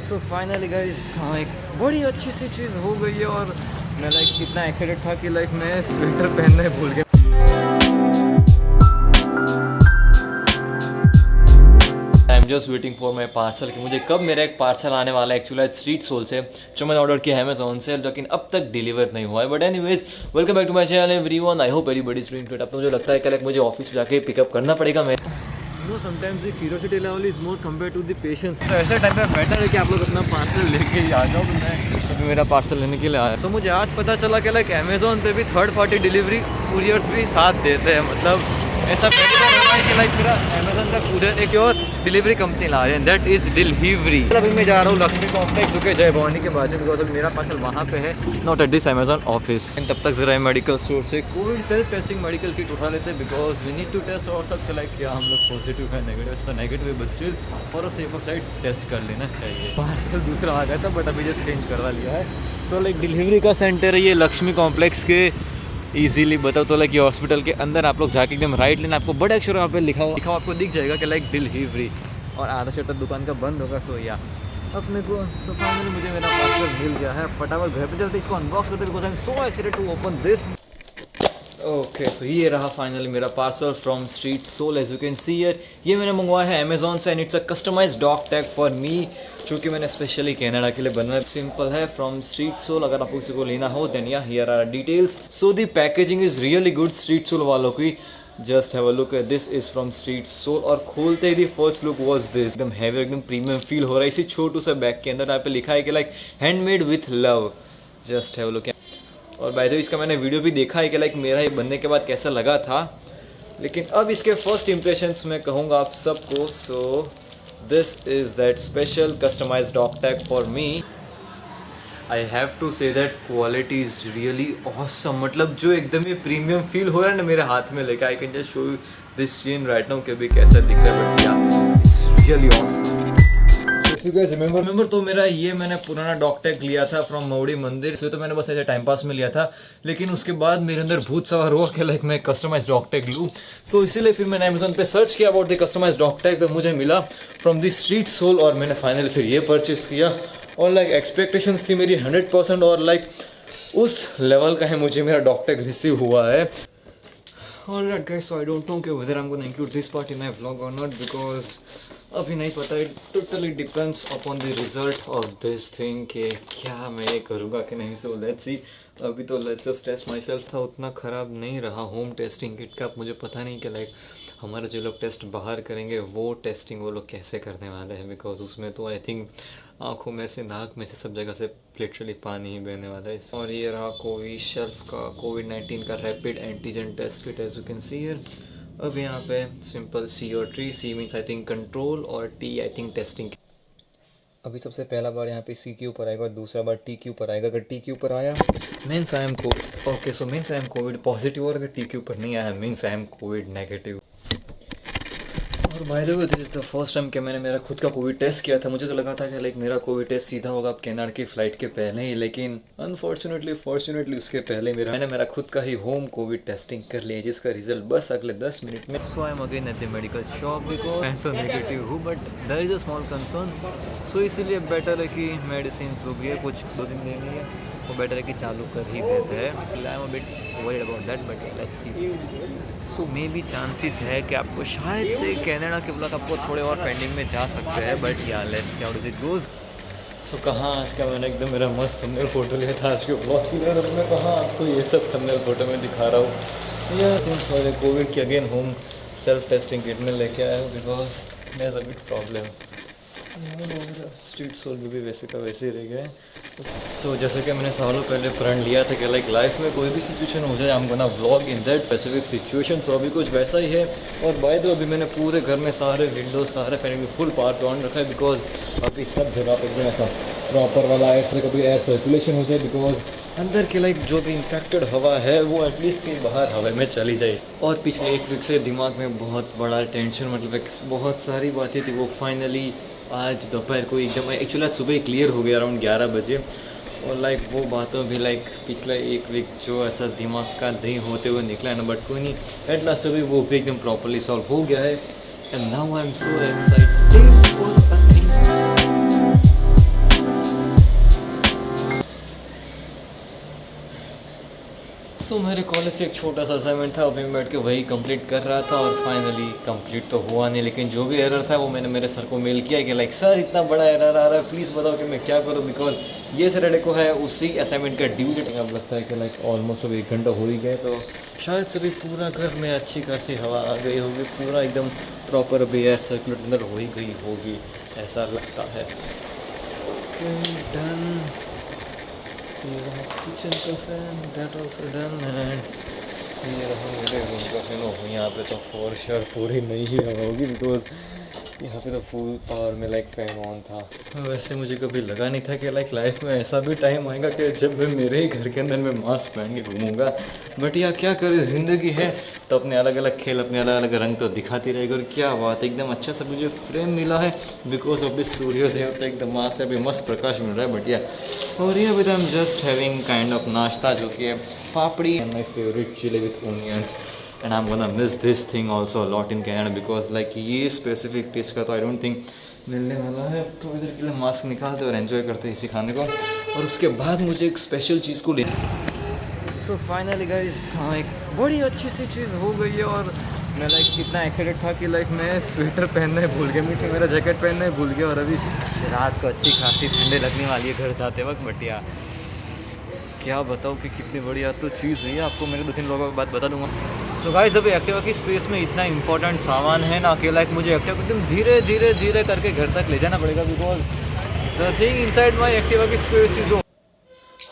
So finally guys एक बड़ी अच्छी सी चीज़ हो गई है और मैं इतना एक्साइटेड था कि मैं स्वेटर पहनना भूल गया। आई am just waiting for my parcel कि मुझे कब मेरा एक पार्सल आने वाला है एक्चुअली स्ट्रीट सोल से, जो मैंने ऑर्डर किया है अमेज़ॉन से, लेकिन अब तक डिलीवर नहीं हुआ है। But anyways, welcome back to my channel everyone. I hope everybody is doing good. अब तो मुझे लगता है कि मुझे ऑफिस में जाके पिकअप करना पड़ेगा। मैं sometimes the curiosity level is more compare to the patience. तो ऐसे टाइम पे बेटर है कि आप लोग अपना पार्सल लेके ही आ जाओ। मैं अभी मेरा पार्सल लेने के लिए आया। सो मुझे आज पता चला कि अमेज़ॉन पे भी थर्ड पार्टी डिलीवरी कुरियर्स भी साथ देते हैं। मतलब ऐसा पहली बार हो रहा है कि मेरा अमेज़ॉन का कुरियर एक और डिलीवरी कंपनी ला रहे हैं, दैट इज़ डिलीवरी। अभी मैं जा रहा हूँ लक्ष्मी कॉम्प्लेक्स जो कि जय भवानी के बाजू में, बिकॉज मेरा पार्सल वहाँ पे है, not at this Amazon office. तब तक जरा मेडिकल स्टोर से covid self testing medical kit उठा लेते हैं, because we need to test और सब क्या हम लोग पॉजिटिव है नेगेटिव तो negative, but still for a safe side test कर लेना चाहिए। पार्सल दूसरा आ गया था बट अभी जस्ट चेंज करवा लिया है। सो डिलीवरी का सेंटर है ये लक्ष्मी कॉम्प्लेक्स के इजीली बताओ तो कि हॉस्पिटल के अंदर आप लोग जाके एकदम राइट लेना, आपको बड़े अक्षरों यहाँ पे लिखा हुआ आपको दिख जाएगा कि डिलीवरी, और आधा शटर दुकान का बंद होगा। सो या अपने को सो फाइनली मुझे मेरा पार्सल मिल गया है। फटाफट घर पे चलते इसको अनबॉक्स करते, because I am so excited to open this. Okay so ये रहा फाइनली मेरा parcel from Street Soul. As you can see here, ये मैंने मंगवाया है अमेज़ॉन से and it's a customised dog tag for me, जो कि मैंने स्पेशली कनाडा के लिए बनाया। सिंपल है, फ्रॉम स्ट्रीट सोल। अगर आपको किसी को लेना हो देन या here are details. So the packaging is really good Street Soul वालों की। Just have a look at this is from Street Soul. और खोलते ही फर्स्ट लुक वाज दिस, एकदम हैवी, एकदम प्रीमियम फील हो रहा है इसी छोटू सा बैग के अंदर। यहाँ पे लिखा है कि handmade with love. Just have a look. और बाय द वे इसका मैंने वीडियो भी देखा है कि मेरा ये बनने के बाद कैसा लगा था, लेकिन अब इसके फर्स्ट इंप्रेशंस मैं कहूँगा आप सबको। So this is that special customised dog tag for me. I have to say that quality is really awesome. मतलब जो एकदम ही प्रीमियम फील हो रहा है ना मेरे हाथ में लेके, I can just show you this scene right now कि भी कैसा दिख रहा है, but yeah it's really awesome. If you guys remember तो मेरा ये मैंने पुराना डॉग टैग लिया था फ्रॉम मौड़ी मंदिर से, तो मैंने बस ऐसे टाइम पास में लिया था, लेकिन उसके बाद मेरे अंदर भूत सवार हुआ कि मैं कस्टमाइज डॉग टैग लूँ। सो इसीलिए फिर मैंने अमेज़ॉन पे सर्च किया about the customise dog tag, तो मुझे मिला फ्रॉम द स्ट्रीट सोल, और मैंने फाइनली फिर ये परचेज किया। और एक्सपेक्टेशंस थी मेरी 100%, और उस लेवल का है मुझे मेरा डॉग टैग रिसीव हुआ है। Alright guys, so I don't know whether I'm going to include this part in my vlog or not, because अभी नहीं पता। It totally depends upon the result of this thing कि क्या मैं ये करूँगा कि नहीं। So let's see। अभी तो let's just test myself। था उतना ख़राब नहीं रहा होम टेस्टिंग किट का। मुझे पता नहीं कि हमारे जो लोग टेस्ट बाहर करेंगे वो टेस्टिंग वो लोग कैसे करने वाले हैं, बिकॉज उसमें तो आई थिंक आँखों में से नाक में से सब जगह से लिटरली पानी ही बहने वाला है। और ये रहा कोविशील्ड का कोविड-19 का rapid antigen test kit, as you can see here. अब यहाँ पे सिंपल सी और T, C means I think control और टी आई थिंक टेस्टिंग। अभी सबसे पहला बार यहाँ पे सी के ऊपर आएगा और दूसरा बार टी के ऊपर आएगा। अगर टी के ऊपर आया means I am okay, so means I am covid positive, और अगर टी के ऊपर नहीं आया means I am covid negative. और by the way this is the first time कि मैंने मेरा खुद का कोविड टेस्ट किया था। मुझे तो लगा था कि मेरा कोविड टेस्ट सीधा होगा अब कनाडा की फ्लाइट के पहले ही, लेकिन अनफॉर्चुनेटली उसके पहले मैंने मेरा खुद का ही होम कोविड टेस्टिंग कर लिया, जिसका रिजल्ट बस अगले 10 मिनट में। So I am again at the medical shop, because I am तो नेगेटिव हूँ, but there is a small concern. So इसीलिए बेटर है कि मेडिसिन जो भी है कुछ 2 दिन देनी है, वो बेटर है कि चालू कर ही देते हैं। I am a bit worried about that, but let's see. So may be chances है कि आपको शायद से कनाडा के ब्लॉग आपको थोड़े और पेंडिंग में जा सकते हैं, but yeah let's see how does it goes. So कहाँ आज का मैंने एकदम मेरा मस्त थंबनेल फोटो लिया था आज के ब्लॉग के लिए, और मैं कहाँ आपको ये सब थंबनेल फोटो में दिखा रहा हूँ। या सिंस मेरे कोविड की again home self testing kit में लेके आया हूँ, because there is a big problem. Street Soul भी वैसे का वैसे ही रह गया है। सो जैसे कि मैंने सालों पहले प्रण लिया था कि लाइफ में कोई भी सिचुएशन हो जाए, हम gonna vlog in that specific situation. So अभी कुछ वैसा ही है। और बाय द वे अभी मैंने पूरे घर में सारे विंडोज सारे फैन फुल पावर ऑन रखा है, बिकॉज अभी सब जगह पर एकदम ऐसा प्रॉपर वाला एयर सर्कुलेशन हो जाए, बिकॉज अंदर के जो भी इन्फेक्टेड हवा है वो एटलीस्ट कहीं बाहर हवा में चली जाए। और पिछले 1 वीक से दिमाग में बहुत बड़ा टेंशन, मतलब बहुत सारी बातें थी, वो फाइनली आज दोपहर को एकदम एक्चुअली आज सुबह क्लियर हो गया अराउंड 11 बजे। और वो बातों भी पिछला 1 वीक जो ऐसा दिमाग का नहीं होते हुए निकला है ना, बट कोई नहीं, एट लास्ट अभी वो भी एकदम प्रॉपरली सॉल्व हो गया है। And now I am so excited for so मेरे कॉलेज से एक छोटा सा असाइनमेंट था, अभी मैं बैठ के वही कंप्लीट कर रहा था और फाइनली कंप्लीट तो हुआ नहीं, लेकिन जो भी एरर था वो मैंने मेरे सर को मेल किया कि लाइक सर इतना बड़ा एरर आ रहा है, प्लीज़ बताओ कि मैं क्या करूँ, बिकॉज ये सैटरडे को है उसी असाइनमेंट का ड्यू डेट। अब लगता है कि लाइक ऑलमोस्ट अभी 1 घंटा हो ही गया, तो शायद से भी पूरा घर में अच्छी खासी हवा आ गई होगी, पूरा एकदम प्रॉपर अभी एयर सर्कुलेट अंदर हो ही गई होगी, ऐसा लगता है। डन, किचन का fan that also done and ये रहा मेरे रूम का फैन। हो यहाँ पे तो फॉर श्योर पूरी नई ही हवा होगी, बिकॉज यहाँ पे तो फुल पावर में लाइक फैन ऑन था। वैसे मुझे कभी लगा नहीं था कि लाइक लाइफ में ऐसा भी टाइम आएगा कि जब मैं मेरे ही घर के अंदर मैं मास्क पहन के घूमूंगा, बट यार क्या करे, ज़िंदगी है तो अपने अलग अलग खेल, अपने अलग अलग रंग तो दिखाती रहेगी। और क्या बात है, एकदम अच्छा सा मुझे फ्रेम मिला है बिकॉज ऑफ दिस सूर्योदय, तो एकदम वहाँ से अभी मस्त प्रकाश मिल रहा है, बढ़िया। और ये अभी I am just having kind of nashta जो कि है papdi and my favourite chilli with onions, and I am gonna miss this thing also lot in Canada because like ये स्पेसिफिक टेस्ट का तो आई डोंट थिंक मिलने वाला है। तो इधर के लिए मास्क निकालते और एंजॉय करते इसी खाने को, और उसके बाद मुझे एक स्पेशल चीज़ को ले। सो फाइनली गाइस, हाँ एक बड़ी अच्छी सी चीज़ हो गई है, और मैं लाइक इतना एक्साइटेड था कि लाइक मैं स्वेटर पहनना ही भूल गया, मुझे मेरा जैकेट पहनना ही भूल गया, और अभी रात को अच्छी खासी ठंडे लगने वाली है घर जाते वक्त। बट यार क्या बताऊँ कि कितनी बढ़िया तो चीज़ हुई है, आपको मेरे 2-3 लोगों के बाद बता दूंगा। सो गाइस, अभी एक्टिवा की स्पेस में इतना इंपॉर्टेंट सामान है ना कि लाइक मुझे एक्टिवा को एकदम धीरे धीरे धीरे करके घर तक ले जाना पड़ेगा, because the thing inside my Activa की space is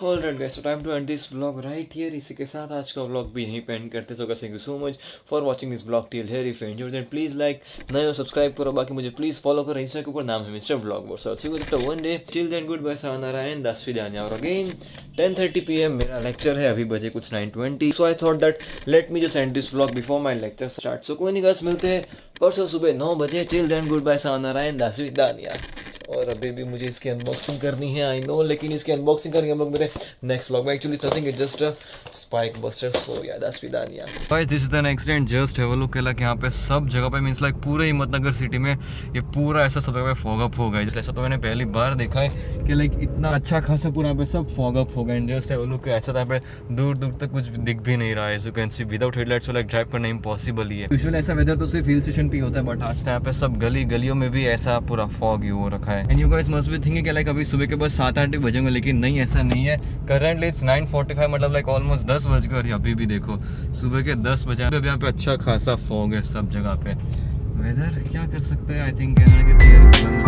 alright guys, so time to end this vlog right here. इसी के साथ आज का व्लॉग भी यहीं पे एंड करते। So thank you so much for watching this vlog till here. If you enjoyed then please like, नए हो सब्सक्राइब करो, बाकी मुझे प्लीज फॉलो करो, इंस्टा के ऊपर नाम है mister vlogger. So see you after one day, till then good bye, sayonara and dasvidanya। और अगेन 10:30 PM मेरा लेक्चर है, अभी बजे कुछ 9:20, so I thought that let me just end this vlog before my lecture start. So कोई नहीं guys, मिलते हैं परसों सुबह 9 बजे। Till then good bye, sayonara and dasvidanya। और अभी भी मुझे इसकी अनबॉक्सिंग करनी है, आई नो, लेकिन इसकी अनबॉक्सिंग करेंगे हम लोग मेरे नेक्स्ट व्लॉग में। Actually something is just a spike buster, so yeah dasvidanya। Guys this is an accident, just have a look. Like यहाँ पे सब जगह पे मींस लाइक पूरे हिम्मतनगर सिटी में ये पूरा ऐसा सब जगह पे फॉग अप हो गया, जैसे ऐसा तो मैंने पहली बार देखा है कि लाइक इतना अच्छा खासा पूरा पे सब फॉग अप हो गया। And just have a look, ऐसा यहाँ पे दूर दूर तक कुछ दिख भी नहीं रहा है, so can see without headlights like drive करना इम्पॉसिबल ही है। यूजुअली ऐसा वेदर तो सिर्फ हिल स्टेशन पे होता है, बट आज यहाँ पे सब गलियों में भी ऐसा पूरा फॉग ही हो रखा है। And you guys must be thinking कि लाइक अभी सुबह के बस 7-8 बजेंगे, लेकिन नहीं, ऐसा नहीं है। करंटली इट्स 9:45, मतलब लाइक ऑलमोस्ट 10 बज गए, और अभी भी देखो सुबह के 10 बजे अभी यहाँ पे अच्छा खासा फॉग है सब जगह पे। वेदर क्या कर सकते हैं, आई थिंक